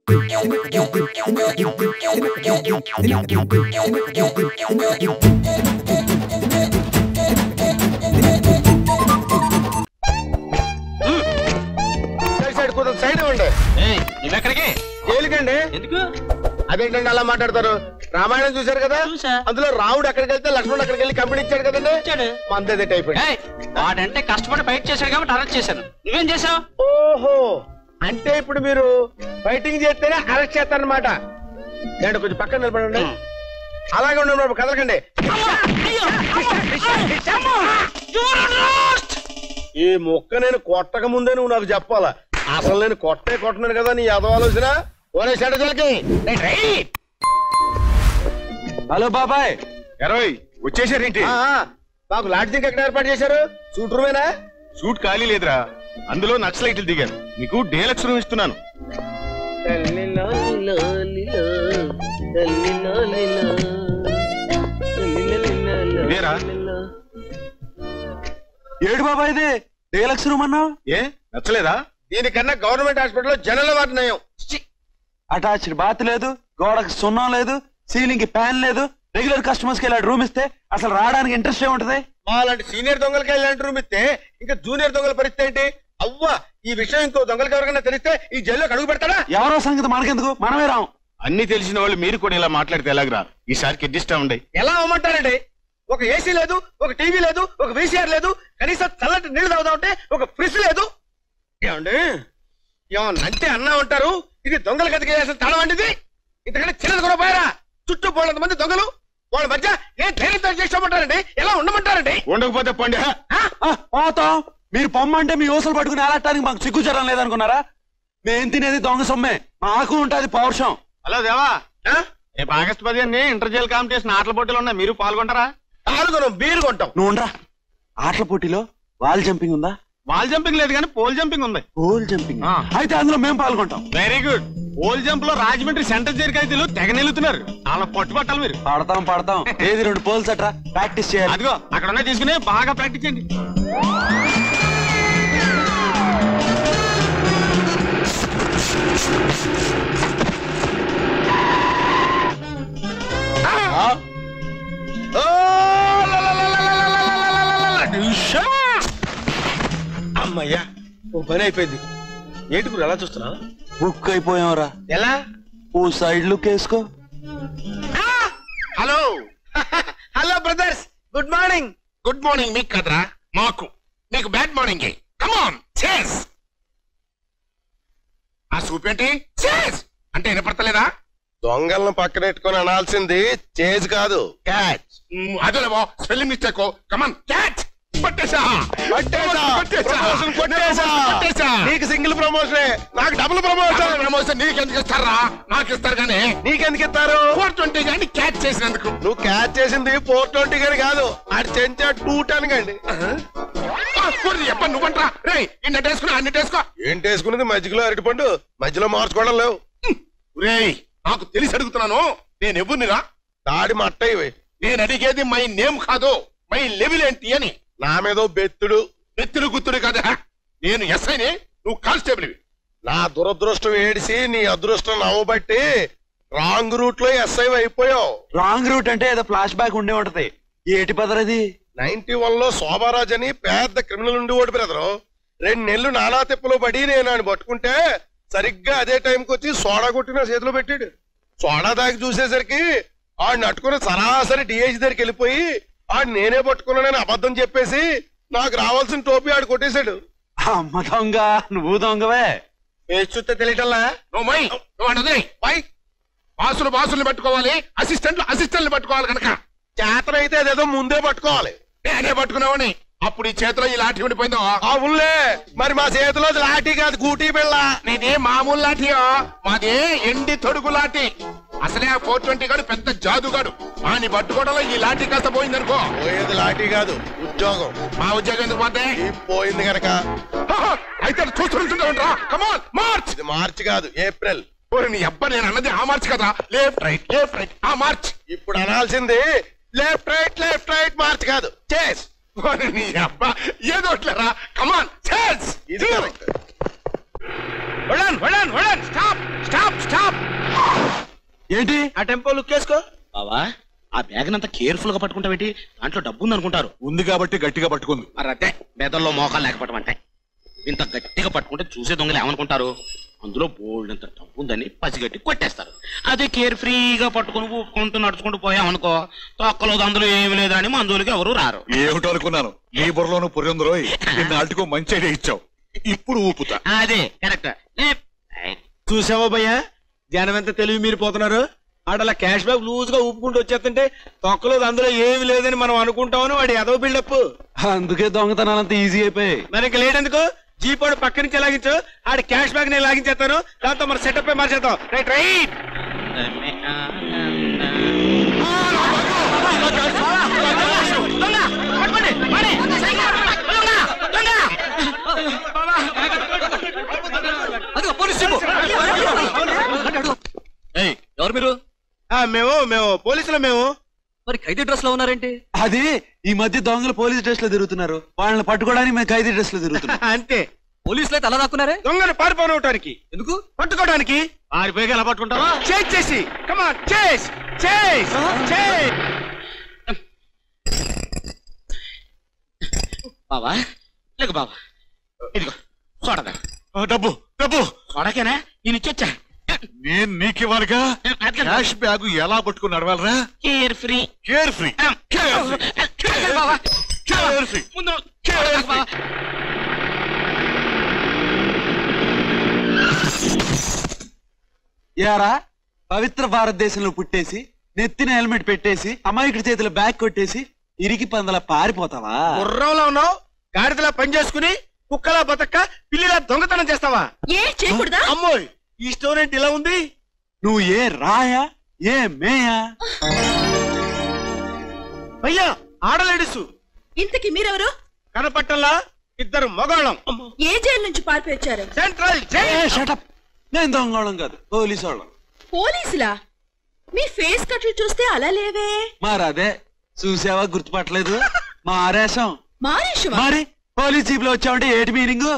Side ఇవ్వండి. ఎక్కడికి జైలుకండి. ఎందుకు? అదేంటండి అలా మాట్లాడతారు? రామాయణం చూశారు కదా, అందులో రాముడు ఎక్కడికి వెళ్తే లక్ష్మణుడు అక్కడికి వెళ్ళి కంపెనీ ఇచ్చాడు కదండి. మందే టైప్. వాడంటే కష్టపడి ఫైట్ చేశాడు కాబట్టి అరెస్ట్ చేశాను. నువ్వేం చేసావు? ఓహో, అంటే ఇప్పుడు మీరు ఫైటింగ్ చేస్తేనే అరెస్ట్ చేస్తారనమాట. నేను కొంచెం పక్కన నిలబడండి. అలాగే ఉండదు, కదలకండి. ఈ మొక్క నేను కొట్టక ముందే నువ్వు నాకు చెప్పాలా? అసలు నేను కొట్టను కదా నీ ఆలోచన. హలో బాబాయ్. ఎరవై వచ్చేసారేంటి? మాకు లాడ్జింగ్ ఎక్కడ ఏర్పాటు చేశారు? సూట్ రూమేనా? సూట్ ఖాళీ లేదురా, అందులో నక్సలైట్లు దిగారు. నీకు డేలక్స్ రూమ్ ఇస్తున్నాను. ఏడు బాబాయ్ ఇది డేలక్స్ రూమ్ అన్నావు? ఏ నచ్చలేదా? దీనికన్నా గవర్నమెంట్ హాస్పిటల్లో జనరల్ వార్డు నయం. అటాచ్డ్ బాత్ లేదు, గోడకు సున్నం లేదు, సీలింగ్ కి ఫ్యాన్ లేదు. రెగ్యులర్ కస్టమర్స్ కి ఇలాంటి రూమ్ ఇస్తే అసలు రావడానికి ఇంట్రెస్ట్ ఏముంటది? అలాంటి సీనియర్ దొంగలకి ఇలాంటి రూమ్ ఇస్తే ఇంకా జూనియర్ దొంగల పరిస్థితి ఏంటి? అవ్వా, ఈ విషయం ఇంకో దొంగలకి ఎవరికైనా తెలిస్తే ఈ జైల్లోకి అడుగు పెడతాడా? ఎవరో సంగతి మనకెందుకు, మనమే రాం. అన్ని తెలిసిన వాళ్ళు మీరు కూడా ఇలా మాట్లాడితే ఎలాగరా? ఈసారికి అడ్జస్ట్ అవ్వండి. ఎలా అమ్మంటారండి? ఒక ఏసీ లేదు, ఒక టీవీ లేదు, ఒక వీసీఆర్ లేదు, కనీసం చల్లటి నీళ్లు తాగుదామంటే ఒక ఫ్రిడ్జ్ లేదు. ఏమండి, ఏమన్నంటే అన్నా ఉంటారు. ఇది దొంగల గదికి వేసిన తాళం అండి. ఇంతకంటే చిన్నది కూడా పోయారా? చుట్టూ పోలంత మంది దొంగలు, వాళ్ళ మధ్య ఏం ధైర్యంతో చేసుకోమంటారండి? ఎలా ఉండమంటారండి? ఉండకపోతే పండి. పోతాం. మీరు పొమ్మంటే మీ ఊసలు పట్టుకుని అలాటానికి మాకు సిగ్గుచరం లేదనుకున్నారా? మేం తినేది దొంగ సొమ్మే, మాకు ఉంటది పౌరుషం. హలో దేవా, రేపు ఆగస్టు 15 ఇంటర్ జైల్ కాంపిటీషన్ ఆటల పోటీలు ఉన్నాయి, మీరు పాల్గొంటారా? పాల్గొనం, బీరు కొంటాం. నువ్వు ఉండరా. ఆటల పోటీలో వాల్ జంపింగ్ ఉందా? వాల్ జంపింగ్ లేదు కానీ పోల్ జంపింగ్ ఉంది. పోల్ జంపింగ్ అయితే అందులో మేము పాల్గొంటాం. Very good. పోల్ జంప్ లో రాజమండ్రి సెంటర్ జైలు తెగ నిలుతున్నారు. అలా పట్టుబట్టాలి మీరు. పడతాం. ఏది 2 పోల్స్ అట్రా ప్రాక్టీస్ చేయాలి. అదిగో అక్కడ ఉన్నాయి, తీసుకుని బాగా ప్రాక్టీస్ చేయండి. అమ్మయ్యా, ఓ పని అయిపోయింది. ఏంటి ఇప్పుడు ఎలా చూస్తున్నా? బుక్ అయిపోయావురా. ఎలా? ఓ సైడ్ లుక్ వేసుకో. Hello hello brothers, good morning. Good morning మీకు కదరా, మాకు. నీకు బ్యాడ్ మార్నింగ్. కమ్ ఆన్ చేస్. ఆ సూప్ ఏంటి? చేస్ అంటే వినపడతలేదా? దొంగలను పక్కనెట్టుకొని అనాల్సింది చేజ్ కాదు, క్యాచ్. అదే spelling mistake. Come on catch. నీకు సింగిల్ ప్రమోషనే, నాకు డబుల్ ప్రమోషన్. ప్రమోషన్ నీకెందుకు ఇస్తారా? నాకు ఇస్తారు కానీ. నీకెందుకు ఇస్తారు? 420 కానీ క్యాచ్ చేసినందుకు. నువ్వు క్యాచ్ చేసింది 420 కానీ కాదు, అది చెంచా 210 కండి. నువ్వంటరా రే, ఇన్నట్టేసుకుని అన్నిటేసుకో. ఏంటేసుకున్నది? మధ్యలో అరటిపండు, మధ్యలో మార్చుకోవడం లేవు. రే, నాకు తెలిసి అడుగుతున్నాను, నేను ఎవరినిరా? దాడి మట్టయివి. నేను అడిగేది మై నేమ్ కాదు, మై లెవెల్ ఏంటి అని. నా మీద బెత్తుడు గుత్తుడు కదా. నేను ఎస్ఐని, నువ్వు కానిస్టేబుల్. నా దురదృష్టం ఏడిసి నీ అదృష్టం నవ్వబట్టి రాంగ్ రూట్ లో ఎస్ఐ అయిపోయావు. రాంగ్ రూట్ అంటే ఏదో ఫ్లాష్ బ్యాక్ ఉండే ఉంటది. ఏటి పదరది? 91 లో శోభారాజ్ అని పెద్ద క్రిమినల్ ఉండి ఓడి బ్రదరు. 2 నెలలు నానా తిప్పలో పడి నేను ఆయన పట్టుకుంటే సరిగ్గా అదే టైంకి వచ్చి సోడా కొట్టి నా చేతిలో పెట్టాడు. సోడా దాగి చూసేసరికి ఆడిని అట్టుకుని సరాసరి డిఐజీ దగ్గరికి వెళ్ళిపోయి ఆడు నేనే పట్టుకున్నానని అబద్ధం చెప్పేసి నాకు రావాల్సిన టోపీ ఆడు కొట్టేశాడు. అమ్మ దొంగ, నువ్వు దొంగవే. చూస్తే తెలియటల్లా. బాసులు పట్టుకోవాలి, అసిస్టెంట్లు పట్టుకోవాలి కనుక చేతనైతే అదేదో ముందే పట్టుకోవాలి. నేనే పట్టుకున్నావని అప్పుడు ఈ చేతిలో ఈ లాఠీ ఉండిపోయిందో. అవునులే, మరి మా చేతిలో లాఠీ కాదు, గూటీ బిళ్ళ. నీది మామూలు లాఠీయో, మాది ఎండి తొడుగు లాఠీ. అసలే ఆ 420 గాడు పెద్ద జాదుగాడు. ఆయన పట్టుకోవడంలో ఈ లాఠీ కాస్త పోయిందనుకో. పోయేది లాఠీ కాదు, ఉద్యోగం. మా ఉద్యోగం ఎందుకు పోతే? పోయింది కనుక. అయితే చూస్తుంటా. కమాన్ మార్చ్. ఇది మార్చి కాదు, ఏప్రిల్. నీ అబ్బా, నేను అన్నది ఆ మార్చ్ కదా. లెఫ్ట్ రైట్ ఆ మార్చ్. ఇప్పుడు అనాల్సింది లెఫ్ట్ రైట్ మార్చ్ కాదు, చేస్. నీ అబ్బా ఏదో ఇట్లరా. కమాన్ చేస్. ఇది స్టాప్. ఏంటి ఆ టెంపో లుక్ వేసుకో. బావా ఆ బ్యాగ్ అంతా కేర్ఫుల్ గా పట్టుకుంటావేంటి? దాంట్లో డబ్బు ఉంది అనుకుంటారు. ఉంది కాబట్టి గట్టిగా పట్టుకుంది. మరి అదే మెదల్లో మోకాలు లేకపోవటం అంటే. ఇంత గట్టిగా పట్టుకుంటే చూసే దొంగలు ఏమనుకుంటారు? అందులో బోల్డ్ అంత డబ్బు ఉందని పసిగట్టి కొట్టేస్తారు. అదే కేర్ ఫ్రీగా పట్టుకుని ఊపుకుంటూ నడుచుకుంటూ పోయామనుకో, తొక్కలో అందులో ఏమి లేదని మందులకి ఎవరు రారు. ఏమిటో అనుకున్నాను, నీ బుర్రలోను పురిందరో నాటికో మంచి ఐడియా ఇచ్చావు. ఇప్పుడు ఊపుతా. అదే కరెక్ట్. చూసావా భయ్యా, జనం ఎంత తెలివి మీరు పోతున్నారు. ఆడలా క్యాష్ బ్యాక్ లూజ్ గా ఊపుకుంటూ వచ్చేస్తుంటే తొక్కలో అందులో ఏమి లేదని మనం అనుకుంటామని వాడి ఎదవ బిల్డప్. అందుకే దొంగతనాలు అంత ఈజీ అయిపోయాయి. మరి ఇంకా లేటెందుకు, జీప్ వాడు పక్క నుంచి లాగించు, ఆడి క్యాష్ బ్యాగ్ నేను లాగించేస్తాను. దాంతో మన సెటప్ మార్చేద్దాం. Right right. ఎవరు మీరు? మేము పోలీసులు. మేము మరి ఖైదీ డ్రెస్ లో ఉన్నారేంటి? అది ఈ మధ్య దొంగలు పోలీస్ డ్రెస్ లో తిరుగుతున్నారు. వాళ్ళని పట్టుకోవడానికి మేము ఖైదీ డ్రెస్ లో తిరుగుతున్నాం. అంతే. పోలీసులు అయితే అలా దాక్కున్నారే? దొంగలు పారిపోవడానికి. ఎందుకు? పట్టుకోవడానికి. పారిపోయి ఎలా పట్టుకుంటారా? చేసి కమాన్ చేస్ చేస్ చేస్. బావా లేక బావా, ఇదిగో చూడదా డబ్బు డబ్బు చూడకేనా నేను ఇచ్చొచ్చా. నేను నీకివ్వాలిగా. క్యాష్ బ్యాగ్ ఎలా పట్టుకుని నడవాలరా? Care free. Care free. బావా కేర్ ఫ్రీ. ముందు యారా, పవిత్ర భారతదేశంలో పుట్టేసి నెత్తిన హెల్మెట్ పెట్టేసి అమాయకుడి చేతిలో బ్యాగ్ కొట్టేసి ఇరికి పందలా పారిపోతావా? గుర్రంలో ఉన్నావు, గాడిదలా పని చేసుకుని కుక్కలా బతక్క పిల్లిలా దొంగతనం చేస్తావా? ఏ చేయకూడదా? అమ్మోయ్, ఈ స్టోరీ ఇలా ఉంది. నువ్వు ఏ రాయా ఏ మేయా? అయ్యా ఆడలేడుసు. ఇంతకి మీరెవరు? కనపట్టంలా ఇద్దరు మగాళ్ళం. ఏ జైలు నుంచి పారిపోయి వచ్చారు? Central jail. షటప్. నేను దొంగోళం కాదు, పోలీసు వాళ్ళం. పోలీసులా? మీ ఫేస్ కట్లు చూస్తే అలా లేవే. మరదే చూసావా, గుర్తుపట్టలేదు? మారేశం. మారేషవా? మరి పోలీస్ జీప్ లో వచ్చావంటే ఏటి మీనింగ్?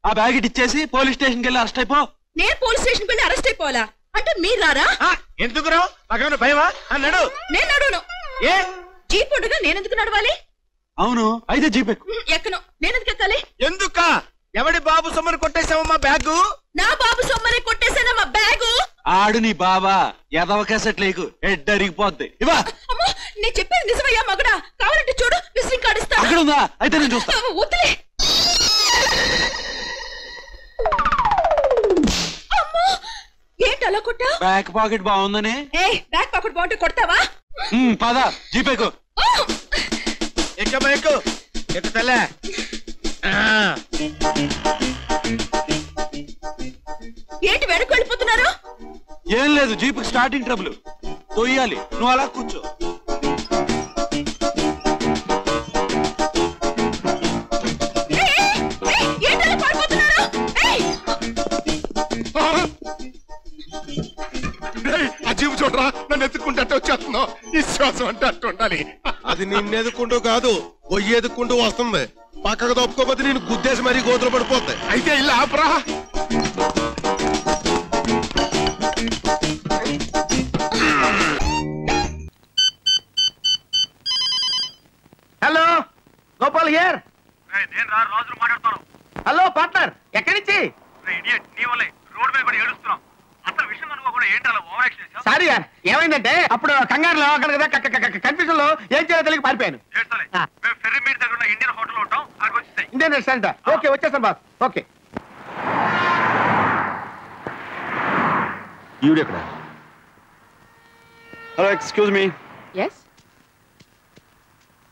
ఆ బ్యాగ్ ఇచ్చేసి పోలీస్ స్టేషన్ కి వెళ్ళి అరెస్ట్ అయిపో. నేను పోలీస్ స్టేషన్ వెళ్ళి అరెస్ట్ అయిపోవాలా? అంటే మీరు రారా? ఎందుకు రావు? నాకేమైనా భయమా? అన్నాడు. నేను నడును. ఏ జీప్ ఉండగా నేనెందుకు నడవాలి? అవును, అయితే జీప్ ఎక్కు. ఎక్కను. నేనెందుకు ఎక్కాలి? ఎందుక? ఎవడి బాబు సొమ్మని కొట్టేసావమ్మా బ్యాగు? నా బాబు సొమ్మని కొట్టేసానా మా బ్యాగు? ఆడు నీ బాబా. ఎదవ కేసెట్ లేకు, హెడ్ అరిగిపోద్ది. ఇవా అమ్మా, నేను చెప్పేది నిజమయ్యా మగడా. కావాలంటే చూడు, విసిరింగ్ కార్డు ఇస్తా. అక్కడ ఉందా? అయితే నేను చూస్తా. వద్దులే. అమ్మా, ఏంటి అలా కొట్టా? బ్యాక్ పాకెట్ బాగుందని. ఏ బ్యాక్ పాకెట్ బాగుంటే కొడతావా? పద జీప్ ఎక్కు. ఎక్కమ్మా ఎక్కు. ఎక్కు తల్లే. ఏంటి వెనక్కి వెళ్ళిపోతున్నారు? ఏం లేదు, జీప్ స్టార్టింగ్ ట్రబుల్. తొయ్యాలి. నువ్వు అలా కూర్చో. ఏంటలా పడిపోతున్నారు? ఆ జీపు చూడరా, నన్ను ఎత్తుకుంటే అట్టు వచ్చేస్తున్నావు. విశ్వాసం అంటే అట్టు ఉండాలి. అది నిన్నెదుకుంటూ కాదు, పొయ్యి ఎదుక్కుంటూ వస్తుంది. పక్కకు తప్పుకోపోతే నేను గుద్దేసి మరీ గోతులు పడిపోతాయి. అయితే ఇల్లు ఆపరా. Hello Gopal here. Hello partner, ఎక్కడి నుంచి? సారీ యార్, ఏమైందంటే అప్పుడు కంగారులో కన్ఫ్యూజన్ లో ఏం చేయాలో తెలియక పారిపోయాను. Indian restaurant. ఓకే వచ్చేసాను బాస్. ఓకే. ఈవిడెక్కడ? Hello, excuse me. Yes?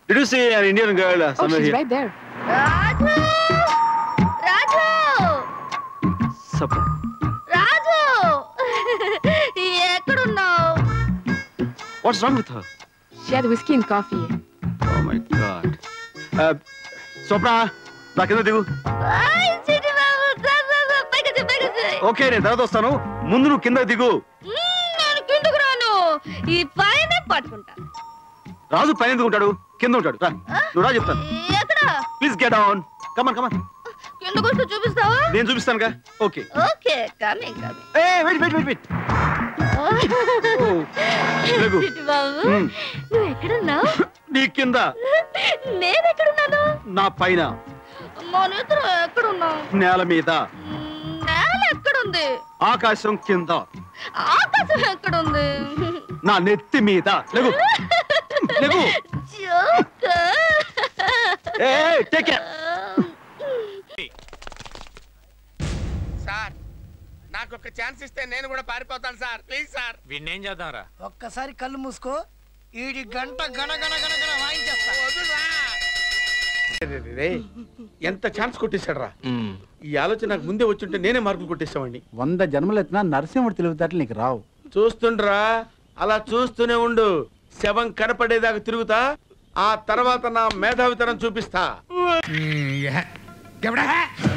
Did you see an Indian girl Oh, somewhere she's here? right there. Raju Raju Supper. రాజు ఎక్కడున్నావు? What's wrong with her? She had whiskey and coffee. Oh my God. Swapna, నా కింద దిగు. ఆయ్, చిట్టి బాబు, రా, రా, రా, పైకి చెయ్. ఓకే, నేను తర్వాత వస్తాను. ముందు నువ్వు కింద దిగు. నేను కిందకు రాను, ఈ పైన పట్టుకుంటా. రాజు పైన ఎందుకు ఉంటాడు? కింద ఉంటాడు. రా, నువ్వు రా చెప్తాను. ఎక్కడ? Please get down. Come on come on. కిందకు వస్తూ చూపిస్తావా? నేను చూపిస్తానుగా. Okay. Okay, coming coming. Hey wait wait wait wait. బాబు నువ్వు ఎక్కడున్నావు? నీ కింద. నేను ఎక్కడున్నాను? నా పైన. మన ఇద్దరు ఎక్కడున్నావు? నేల మీద. నేల ఎక్కడుంది? ఆకాశం కింద. ఆకాశం ఎక్కడుంది? నా నెత్తి మీద. లేవు లేవు. సార్ నాకు ఒక ఛాన్స్ ఇస్తే నేను కూడా పారిపోతాను సార్. Please sir. వీణ్ణేం చేద్దాంరా? ఒక్కసారి కళ్ళు మూసుకో, ఈడి గంట గణ గణ గణ గణ వాయించేస్తా. ఎంత ఛాన్స్ కొట్టేశాడు రా. ఈ ఆలోచన నాకు ముందే వచ్చుంటే నేనే మార్కులు కొట్టేసామండి. 100 జన్మలు ఎత్తినా నరసింహుడు తెలివితేటలు నీకు రావు. చూస్తుండ్రా, అలా చూస్తూనే ఉండు. శవం కనపడేదాకా తిరుగుతా, ఆ తర్వాత నా మేధావితనం చూపిస్తా.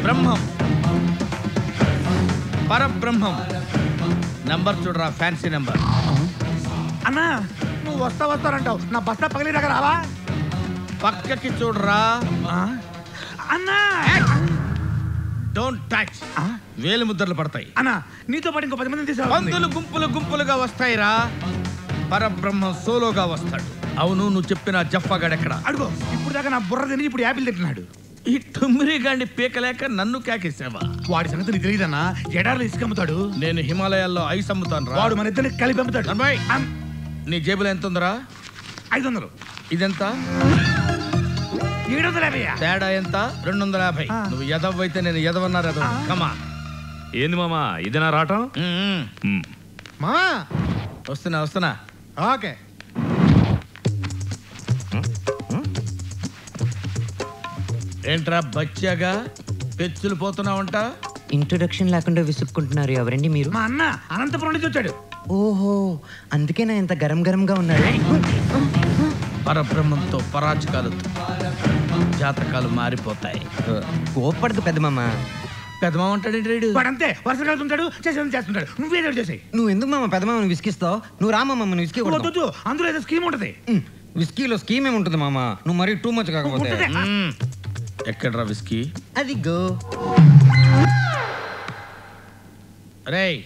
బ్రహ్మం పరబ్రహ్మం నంబర్ చూడరా, ఫ్యాన్సీ నంబర్. అన్నా నువ్వు వస్తారంటావు, నా బస్తా పగిలి దగ్గర రావా? పక్కకి చూడరా అన్నా. Don't touch. వేలు ముద్రలు పడతాయి. అన్నా నీతో పాటు ఇంకో 10 మంది పందులు గుంపులు గుంపులుగా వస్తాయిరా. పరబ్రహ్మం సోలోగా వస్తాడు. అవును, నువ్వు చెప్పిన జఫ్ఫాగాడెక్కడ? అడుగు. ఇప్పుడు దాకా నా బుర్ర తిని ఇప్పుడు యాపిల్ తింటున్నాడు. ఈ టుమ్మిరి గాండి పీకలేక నన్ను కేకేసావా? వాడి సంగతి నీకు తెలియదన్నా. ఎడార్లు ఇసుకమ్ముతాడు. నేను హిమాలయాల్లో ఐస్ అమ్ముతాను రా. వాడు మన ఇద్దరిని కలిపి అమ్ముతాడు. నీ జేబులో ఎంత ఉందిరా? 500. ఇదెంత? 750. తేడా ఎంత? 250. నువ్వు ఎదవ అయితే నేను ఎదవన్నారు ఎదవ. కమా. ఏంది మామా ఇదేనా రావటం? మామా వస్తున్నా. ఓకే. ఏంట్రా బచ్చాగా పెచ్చులు పోతున్నావంట? ఇంట్రొడక్షన్ లేకుండా విసుక్కుంటున్నారు. ఎవరండి మీరు? మా అన్న అనంతపురం నుంచి వచ్చాడు. ఓహో, అందుకేనా ఇంత గరం గరంగా ఉన్నారు. పరబ్రహ్మంతో పరాచకాలు జాతకాలు మారిపోతాయి. కోప్పడదు పెద్దమామ. పెద్దమామ అంటాడు. వాడంతే వరుస కలుతుంటాడు, చేస్తుంటాడు. నువ్వేదో చేసాయి. నువ్వు ఎందుకు మామ పెద్దమామని విసికిస్తావు? నువ్వు రామమ్మని విసికి. అందులో ఏదో స్కీమ్ ఉంటది. విస్కీలో స్కీమ్ ఏముంటుంది మామ? నువ్వు మరీ టూ మచ్ కాకపోతే. ఎక్కడ్రా విస్కీ? అది గో. రేయ్,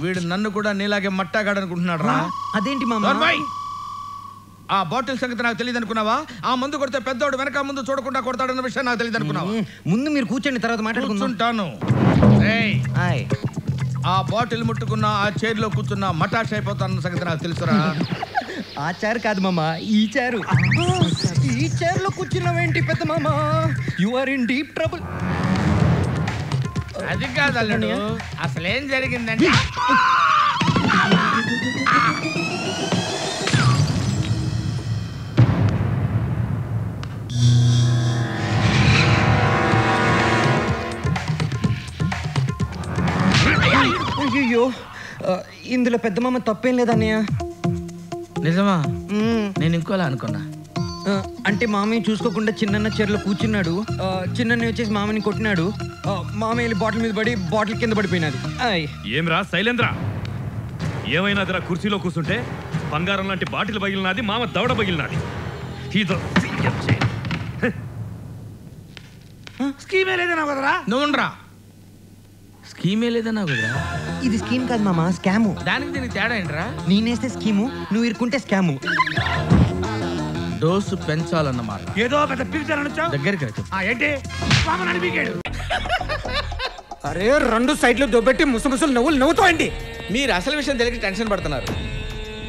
వీడు నన్ను కూడా నీలాగే మట్టాగాడనుకుంటున్నాడు రా. అదేంటి మామ? ఆ బాటిల్ సంగతి నాకు తెలియదు అనుకున్నావా? ఆ మందు కొడితే పెద్దోడు వెనక ముందు చూడకుండా కొడతాడన్న విషయం నాకు తెలియదు అనుకున్నావా? ముందు మీరు కూర్చోండి, తర్వాత మాట్లాడుకుంటాను. ఆ బాటిల్ ముట్టుకున్న ఆ చైర్ లో కూర్చున్న మటాష్ అయిపోతానన్న సంగతి నాకు తెలుసురా. ఆ చైర్ కాదు మామ, ఈ చైర్. ఈ చైర్ లో కూర్చున్నావేంటి పెద్ద మామ? You are in deep trouble. అది కాదు అల్లుడు, అసలేం జరిగిందంటే అయ్యో, ఇందులో పెద్ద మామ తప్పేం లేదన్నయ్య. నిజమా? నేను ఇంకోలా అనుకున్నా. అంటే మామయ్య చూసుకోకుండా చిన్న చీరలో కూర్చున్నాడు. చిన్న వచ్చేసి మామని కొట్టినాడు. మామయ్య వెళ్ళి బాటిల్ మీద పడి బాటిల్ కింద పడిపోయినది. ఏమ్రా శైలేంద్ర, ఏమైనా అదరా కుర్చీలో కూర్చుంటే బంగారం లాంటి బాటిల్ పగిలినది, మామ దవడ పగిలినది. స్కీమే లేదన్నా కదరా. నువ్వురా, స్కీమే లేదన్నా కుదరా. ఇది స్కీమ్ కాదు మామ, స్కాము. దానికి దీనికి తేడా ఏంట్రా? నేనేస్తే స్కీము, నువ్వు ఇరుకుంటే స్కాము. డోసు పెంచాలన్నమాట. ఏదో పెద్ద పిలిచారనొచ్చా దగ్గరికి ఏంటి పాపనని పీకాడు. అరే, 2 సైడ్లు దొబ్బెట్టి ముసముసలు నవ్వులు నవ్వుతాయండి. మీరు అసలు విషయం తెలియక టెన్షన్ పడుతున్నారు.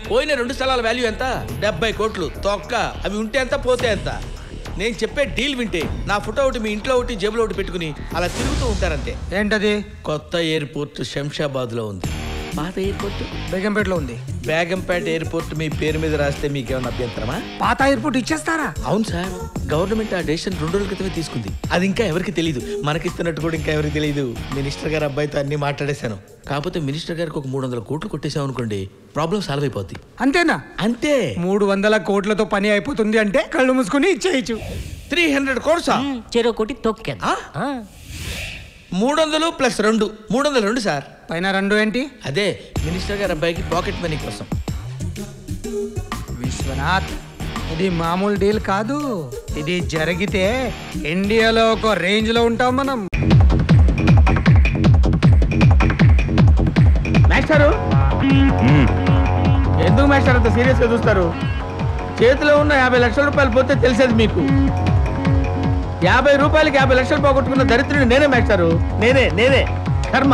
పోయిన 2 స్థలాల వాల్యూ ఎంత? 70 కోట్లు. తొక్క. అవి ఉంటే ఎంత, పోతే ఎంత? నేను చెప్పే డీల్ వింటే నా ఫోటో ఒకటి మీ ఇంట్లో ఒకటి జేబులో ఒకటి పెట్టుకుని అలా తిరుగుతూ ఉంటారంతే. ఏంటది? కొత్త ఎయిర్పోర్ట్ శంషాబాద్ లో ఉంది. పాత ఎయిర్పోర్ట్ బేగంపేటలో ఉంది. బేగంపేట ఎయిర్పోర్ట్ మీ పేరు మీద రాస్తే మీకేమన్నా అభ్యంతరమా? పాత ఎయిర్పోర్ట్ ఇచ్చేస్తారా? అవును సార్, గవర్నమెంట్ ఆ డెసిషన్ 2 రోజుల క్రితమే తీసుకుంది. అది ఇంకా ఎవరికి తెలియదు, మనకిస్తున్నట్టు కూడా ఇంకా ఎవరికి తెలియదు. మినిస్టర్ గారు అబ్బాయితో అన్ని మాట్లాడేశాను. కాకపోతే మినిస్టర్ గారికి ఒక 300 కోట్లు కొట్టేసాం అనుకోండి, ప్రాబ్లం సాల్వ్ అయిపోద్ది. అంతేనా? అంతే. 300 కోట్లతో పని అయిపోతుంది అంటే కళ్ళు మూసుకుని ఇచ్చేయచ్చు. 300 కోట్సా? చెరో కోటి తొక్కేదా? 300 ప్లస్ 2 302 సార్. పైన 2 ఏంటి? అదే మినిస్టర్ గారి అబ్బాయికి పాకెట్ మనీ కోసం. విశ్వనాథ్, ఇది మామూలు డీల్ కాదు. ఇది జరిగితే ఇండియాలో ఒక రేంజ్ లో ఉంటాం మనం. మాస్టరు ఎందుకు మాస్టర్ అంత సీరియస్ గా చూస్తారు? చేతిలో ఉన్న 50 లక్షల రూపాయలు పోతే తెలిసేది మీకు. 50 రూపాయలకి 50 లక్షలు పోగొట్టుకున్న దరిద్రుడు నేనే మాస్టారు. నేనే కర్మ.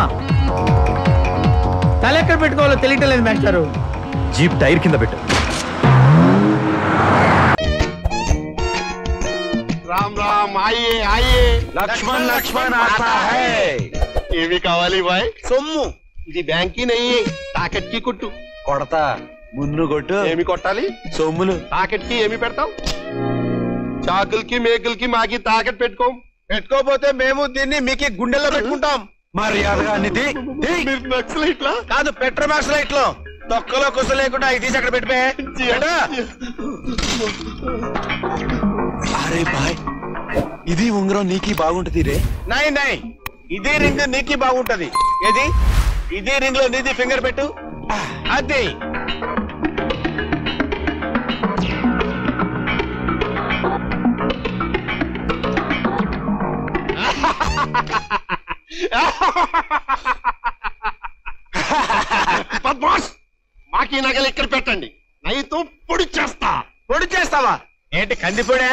తల ఎక్కడ పెట్టుకోవాలో తెలియటం లేదు మాస్టారు. జీప్ టైర్ కింద పెట్టు. రామ్ రామ్ ఆయే ఆయే. లక్ష్మణ్ आता है. ఏమి కావాలి బాయ్? సొమ్ము. ఇది బ్యాంకీ నెయ్యి, తాకెట్ కి కొట్టు. కొడతా, మున్ను కొట్టు. ఏమి కొట్టాలి? సొమ్ములు. తాకెట్ కి ఏమి పెడతావు? చాకులకి మేకులకి మాకి తాకెట్ పెట్టుకోం. పెట్టుకోపోతే మేము దీన్ని మీకు గుండెల్లో పెట్టుకుంటాం. మర్యాదగా అన్నిది నక్సలైట్లా కాదు, పెట్రోమాక్స్ లైట్లు. తొక్కలో కుస లేకుండా అవి తీసి అక్కడ పెట్టిపోయా. అరే బాయ్, ఇది ఉంగరం నీకి బాగుంటది రే. నై ఇదే రింగ్ నీకి బాగుంటది. ఏది? ఇదే రింగ్ లో నీది ఫింగర్ పెట్టు. అది బాస్, మాకి నగలు ఇక్కడ పెట్టండి, నైతో పొడి చేస్తా. పొడి చేస్తావా? ఏంటి కందిపోడే?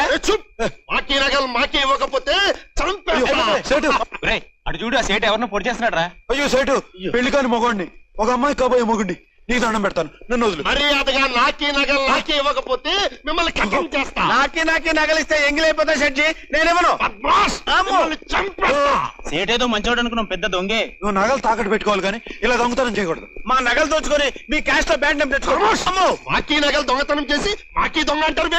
మాకి నగలు మాకి ఇవ్వకపోతే చంపేస్తా. అటు చూడు, ఆ సేటు ఎవరినో పొడి చేస్తున్నాడు రా. అయ్యో సేటు, పెళ్లి కాని మొగోడిని, ఒక అమ్మాయి కాబోయే మొగుడిని, నీకు దండం పెడతాను, నన్ను వదులు. మర్యాదగా నాకి నగలు నాకి ఇవ్వకపోతే మిమ్మల్ని కథం చేస్తా. నాకి నగలిస్తే ఎంగిలైపోతా షెడ్జి. నేనేమను సేటేదో మంచోడు అనుకున్నాం, పెద్ద దొంగే. నువ్వు నగలు తాకట్టు పెట్టుకోవాలి కానీ ఇలా దొంగతనం చేయకూడదు. మా నగలు దోచుకొని మీ క్యాష్ లో బ్యాండ్ నెంబర్ తెచ్చుకో. మాకి నగలు దొంగతనం చేసి మాకి దొంగ అంటారు.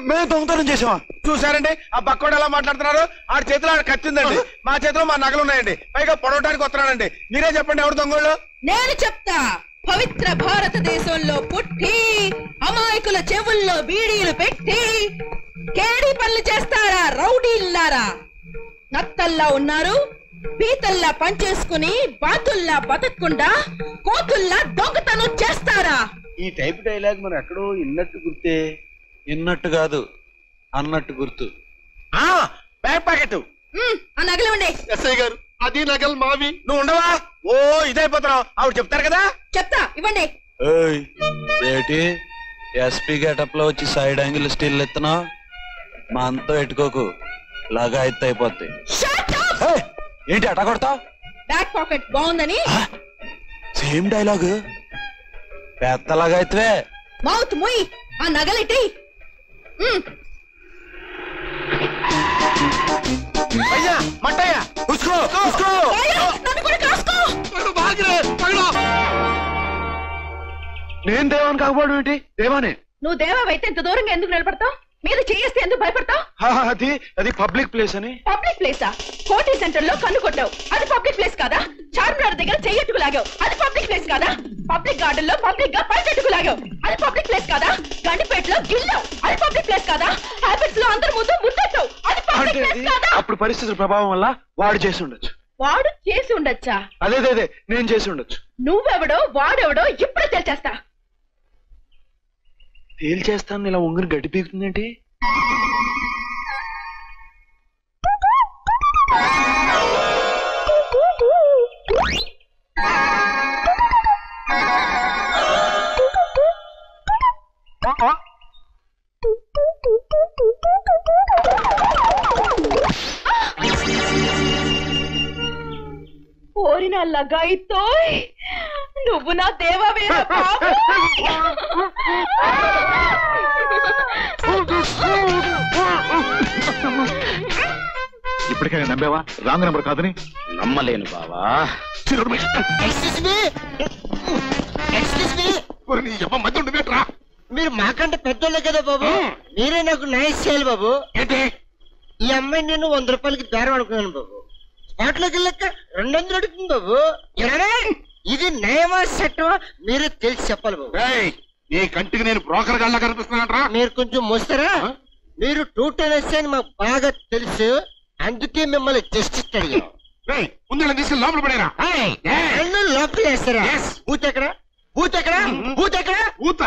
మేము దొంగతనం చేసావా? చూసారండి ఆ బక్కోడు ఎలా మాట్లాడుతున్నారు? ఆడి చేతిలో ఆడ కత్తిందండి, మా చేతిలో మా నగలు ఉన్నాయండి. పైగా పొడవటానికి వస్తున్నాడండి. మీరే చెప్పండి ఎవరు దొంగోళ్ళు? నేను చెప్తా. పవిత్ర భారతదేశంలో పుట్టి అమాయకుల చెవుల్లో బీడీలు పెట్టి కేడీ పనులు చేస్తారా రౌడీల్లారా? నత్తల్లా ఉన్నారు, పీతల్లా పనిచేసుకుని బాతుల్లా బతకకుండా కోతుల్లా దొంగతనం చేస్తారా? ఈ టైప్ డైలాగ్ మనం ఎక్కడో ఇన్నట్టు గుర్తే. ఇన్నట్టు కాదు, అన్నట్టు గుర్తు. బ్యాక్ ప్యాకెట్ ఆ నగలు ఉండే. ఎస్ఐ గారు, అది నగలు మావి. నువ్వు ఉండవా? ఓ ఇదైపోతున్నావు. ఆవిడ చెప్తారు కదా. చెప్తా, ఇవ్వండి. ఏంటి ఎస్పీ గెటప్ లో వచ్చి సైడ్ యాంగిల్ స్టిల్ ఎత్తున్నా? మా అంతా ఎట్టుకోకు, లాగా అయితే అయిపోద్ది. ఏంటి అటా కొడతా? బ్యాక్ పాకెట్ బాగుందని. సేమ్ డైలాగ్, పెద్దలాగా అయితే. మౌత్ ముయ్, ఆ నగలిటి. అయ్యా మట్టయ్యా, నేను దేవాన్ని కాకపోవడం ఏంటి? దేవానే. నువ్వు దేవావైతే ఇంత దూరంగా ఎందుకు నిలబడతావు? మీద చేస్తే ఎందుకు భయపడతావు? అది పబ్లిక్ ప్లేస్ అని. పబ్లిక్ ప్లేసా? కోటి సెంటర్ లో కన్ను కొట్టావు, అది పబ్లిక్ ప్లేస్ కాదా? చార్మినార్ దగ్గర చెయ్యట్టుకు లాగావు, అది పబ్లిక్ ప్లేస్ కాదా? పబ్లిక్ గార్డెన్ లో పబ్లిక్ గా పైచెట్టుకు లాగావు, అది పబ్లిక్ ప్లేస్ కాదా? గండిపేటలో గిల్లావు, అది పబ్లిక్ ప్లేస్ కాదా? హ్యాబిట్స్ లో అందరి ముందు ముద్దెట్టావు, అది పబ్లిక్ ప్లేస్ కాదా? అప్పుడు పరిస్థితుల ప్రభావం వల్ల వాడు చేసి ఉండొచ్చు. వాడు చేసి ఉండొచ్చా? అదే నేను చేసి ఉండొచ్చు. నువ్వెవడో వాడెవడో ఇప్పుడే తెలిచేస్తా. తేల్చేస్తాను. ఇలా ఉంగరు గడ్డి పీకుతుందేంటి? ఓరిన లగాయితో నువ్వు నా దేవవేరా బాబు. ఇప్పటికైనా నమ్మావా రాంగ్ నెంబర్ కాదని? నమ్మలేను బావా. మీరు మాకంటే పెద్దోళ్ళే కదా బాబు, మీరే నాకు నైస్ చేయాలి బాబు. ఏంటి ఈ అమ్మాయి నేను 100 రూపాయలకి బేరం అనుకున్నాను బాబు. స్పాట్లోకి వెళ్ళక 200 అడుగుతుంది బాబు. ఇది నయమా సెట్టమా మీరు తెలిసి చెప్పాలి బాబు. నీ కంటికి నేను బ్రోకర్ గల్లా కనిపిస్తున్నానరా? మీరు కొంచెం మోస్తారా? మీరు 2 టెన్స్ అని మాకు బాగా తెలుసు, అందుకే మిమ్మల్ని జస్ట్ అడిగాం. ముందు తీసుకెళ్ళి లోపల పడేరా. లోపల వేస్తారా? బూత్ ఎక్కడ? బూత్ ఎక్కడ? బూత్ ఎక్కడ? ఊత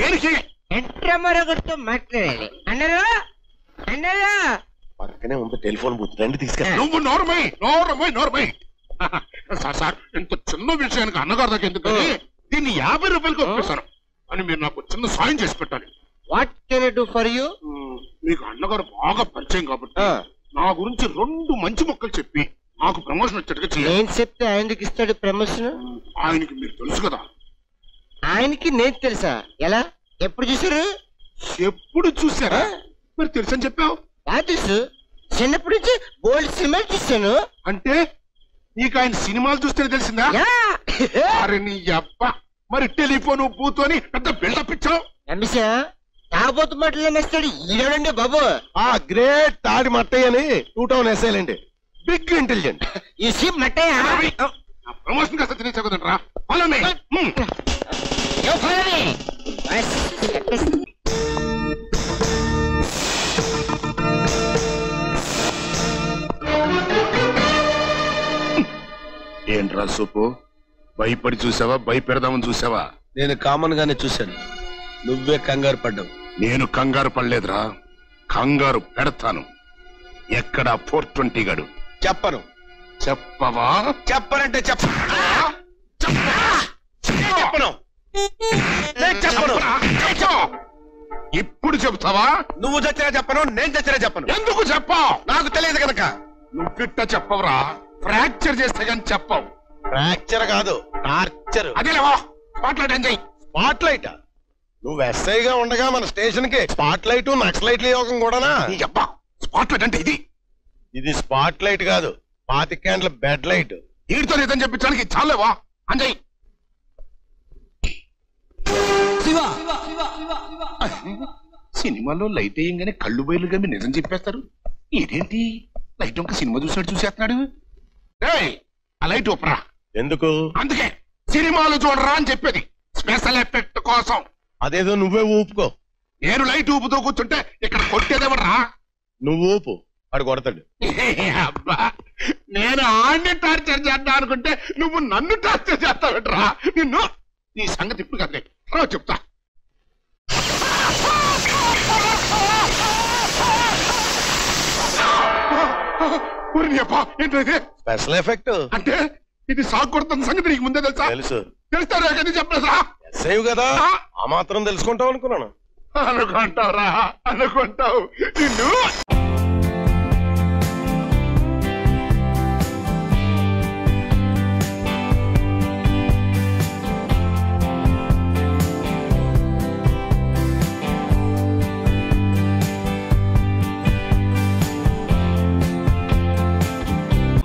దేనికి? ఎంట్రమరగొట్టు మాట్లాడాలి అన్నారా? అన్నారా? పక్కనే ఉంది టెలిఫోన్ బూత్, రండి తీసుకెళ్ళి. నువ్వు నోర్మై. సార్ సార్ ఇంత చిన్న విషయానికి అన్నగారి దగ్గర ఎందుకని దీన్ని 50 రూపాయలకి ఒప్పేశాను అని మీరు నాకు చిన్న సాయం చేసి పెట్టాలి. What can I do for you? మీకు అన్నగారు బాగా పరిచయం కాబట్టి నా గురించి 2 మంచి మొక్కలు చెప్పి నాకు ప్రమోషన్ వచ్చేట్టుగా చేయాలి. నేను చెప్తే ఆయనకి ఇస్తాడు ప్రమోషన్? ఆయనకి మీరు తెలుసు కదా. ఆయనకి నేను తెలుసా? ఎలా? ఎప్పుడు చూసారు? ఎప్పుడు చూసారా? మరి తెలుసని చెప్పావు. బాగా తెలుసు, చిన్నప్పటి నుంచి బోల్డ్ సినిమాలు చూశాను. అంటే నీకు ఆయన సినిమాలు చూస్తేనే తెలిసిందా? అరే నీ అబ్బా, మరి టెలిఫోన్ బూత్ అని పెద్ద బిల్డప్ ఇచ్చావు. నమ్మేశా? తాగబోతు మాటలు నేస్తాడు ఈడండి బాబు. గ్రేట్ తాడి మట్టయ్య అని 2000 ఎస్ఐలండి, బిగ్ ఇంటెలిజెంట్. ఈ సీ మట్టయ్య ప్రమోషన్ కాస్త తినేసా ఫాలో మీ. ఏంట్రా సూపు, భయపడి చూసావా భయపెడదామని చూసావా? నేను కామన్ గానే చూశాను, నువ్వే కంగారు పడ్డావు. నేను కంగారు పడలేదురా, కంగారు పెడతాను. ఎక్కడ 420 గడు? చెప్పను. చెప్పవా? చెప్పనంటే చెప్పను. ఇప్పుడు చెప్తావా? నువ్వు చచ్చినా చెప్పను, నేను చచ్చినా చెప్పను. ఎందుకు చెప్పావు? నాకు తెలియదు కనుక. నువ్విట్ట చెప్పవరా, ఫ్రాక్చర్ చేస్తే కానీ చెప్పవు. ఫ్రాక్చర్ కాదు, టార్చర్. అదేలేవా స్పాట్ లైట్. Spotlight? నువ్వు ఎస్ఐగా ఉండగా మన స్టేషన్ కి స్పాట్ లైట్ నక్సలైట్ల యోగం కూడానా? స్పాట్ లైట్ అంటే ఇది స్పాట్ లైట్ కాదు, 25 క్యాండ్ల బెడ్ లైట్. వీడితో నిజం చెప్పించడానికి చాలేవా అంజయ్? సినిమాలో లైట్ వేయంగానే కళ్ళు బయలు గమ్మి నిజం చెప్పేస్తారు. ఇదేంటి లైట్ ఒక సినిమా చూసినట్టు చూసేస్తున్నాడు. ఆ లైట్ ఒప్పరా. ఎందుకు? అందుకే సినిమాలు చూడరా అని చెప్పేది, స్పెషల్ ఎఫెక్ట్ కోసం. అదేదో నువ్వే ఊపుకో. నేను లైట్ ఊపుతూ కూర్చుంటే ఇక్కడ కొట్టేదేవరా? నువ్వు ఊపు, వాడు కొడతాడు. అబ్బా, నేను ఆడిని టార్చర్ చేద్దాం అనుకుంటే నువ్వు నన్ను టార్చర్ చేస్తావుట్రా. నిన్ను నీ సంగతి ఇప్పుడు కదే చెప్తా. ఏంటది? స్పెషల్ ఎఫెక్ట్ అంటే ఇది సాగు కొడుతున్న సంగతి నీకు ముందే తెలుసా? తెలుసు. తెలుస్తారా? చెప్పలేదా? ఎస్ఐ కదా, ఆ మాత్రం తెలుసుకుంటావు అనుకున్నాను. అనుకుంటావురా, అనుకుంటావు. నిన్ను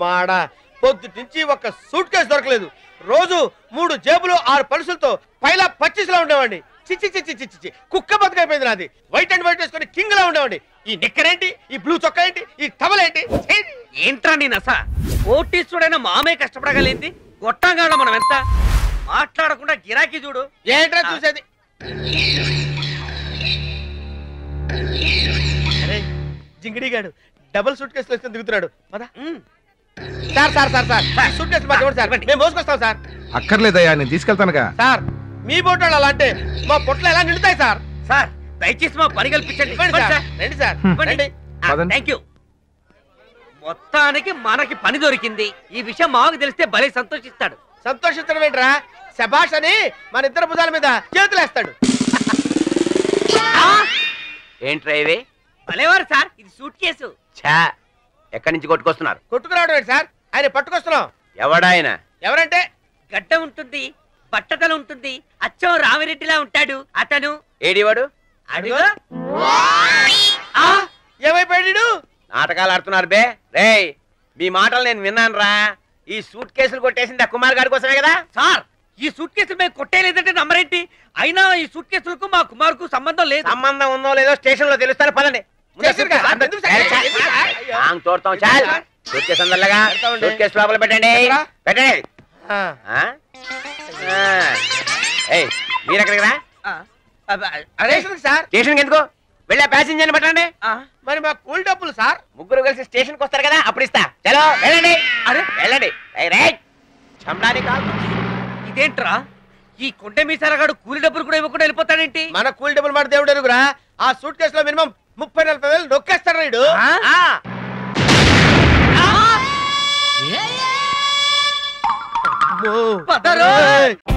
మాడా పొద్దు నుంచి ఒక సూట్ కేసు దొరకలేదు. రోజు 3 జేబులు 6 పలుసులతో పైలా 25లా ఉండేవాడిని. చిచ్చి చిచ్చి చిచ్చి కుక్క బతుకైపోయింది నాది. వైట్ అండ్ వైట్ వేసుకొని కింగ్ లా ఉండేవాడిని. ఈ నిక్కర్ ఏంటి, ఈ బ్లూ చొక్కా ఏంటి, ఈ టవల్ ఏంటి? ఏంట్రా నీ నస? ఓటీసుడైనా మామే కష్టపడగలేంది, గొట్టంగాడ మనం ఎంత మాట్లాడకుండా గిరాకీ చూడు. ఏంట్రా చూసేది? అరే జింగిడిగాడు డబుల్ సూట్ కేసులు వేసుకొని దిగుతున్నాడు. పదా sir sir sir sir suit case మాకు ఇవ్వండి సార్, మేము మోసుకొస్తాం సార్. అక్కర్లేదయ్యా, నేను తీసుకెళ్తానుగా. సార్ మీ బోటోళ్ళు అలా అంటే మా పొట్లు ఎలా నిండుతాయి సార్? సార్ దయచేసి మా పని కల్పించండి. రండి సార్, రండి. Thank you. మొత్తానికి మనకి పని దొరికింది. ఈ విషయం మాకు తెలిస్తే భలే సంతోషిస్తాడు. సంతోషించడం ఏంట్రా, శభాష్ అని మన ఇద్దరు భుజాల మీద చేతులేస్తాడు. ఏంట్రా ఇవి? భలేవారు సార్, ఇది సూట్ కేసు. ఛా, ఎక్కడి నుంచి కొట్టుకొస్తున్నారు? కొట్టుకురావడం ఏంటి సార్, ఆయన పట్టుకొస్తున్నాం. ఎవడాయన? ఎవరంటే గడ్డ ఉంటుంది, బట్టతలు ఉంటుంది, అచ్చం రామిరెడ్డిలా ఉంటాడు అతను. ఏడివాడు? అడుగు. ఏమైపోయాడు? నాటకాలు ఆడుతున్నారు బే. రేయ్, మీ మాటలు నేను విన్నాను రా. ఈ సూట్ కేసులు కొట్టేసింది ఆ కుమార్ గారి కోసమే కదా సార్? ఈ సూట్ కేసులు మేము కొట్టేలేదంటే నమ్మరేంటి? అయినా ఈ సూట్ కేసులకు మా కుమార్ కు సంబంధం లేదు. సంబంధం ఉందో లేదో స్టేషన్ లో తెలుస్తారు. పదండి. లోపల పెట్టండి, పెట్టండి. మీరు ఎక్కడికి రా? స్టేషన్ ఎందుకు? వెళ్ళా ప్యాసింజర్ పెట్టండి. మరి మా కూల్ డబ్బులు సార్? ముగ్గురు కలిసి స్టేషన్ కి వస్తారు కదా, అప్పుడు ఇస్తా. చలో వెళ్ళండి. అరే వెళ్ళండి. చండాలి కాదు. ఇదేంట్రా, ఈ కొండ మీసారగాడు కూలి డబ్బులు కూడా ఇవ్వకుండా వెళ్ళిపోతాడేంటి? మన కూలి డబ్బులు మాట దేవుడు ఎరుగురా. ఆ సూట్ కేసులో మినిమం 30-40 వేలు నొక్కేస్తాడు రైడు. బాబు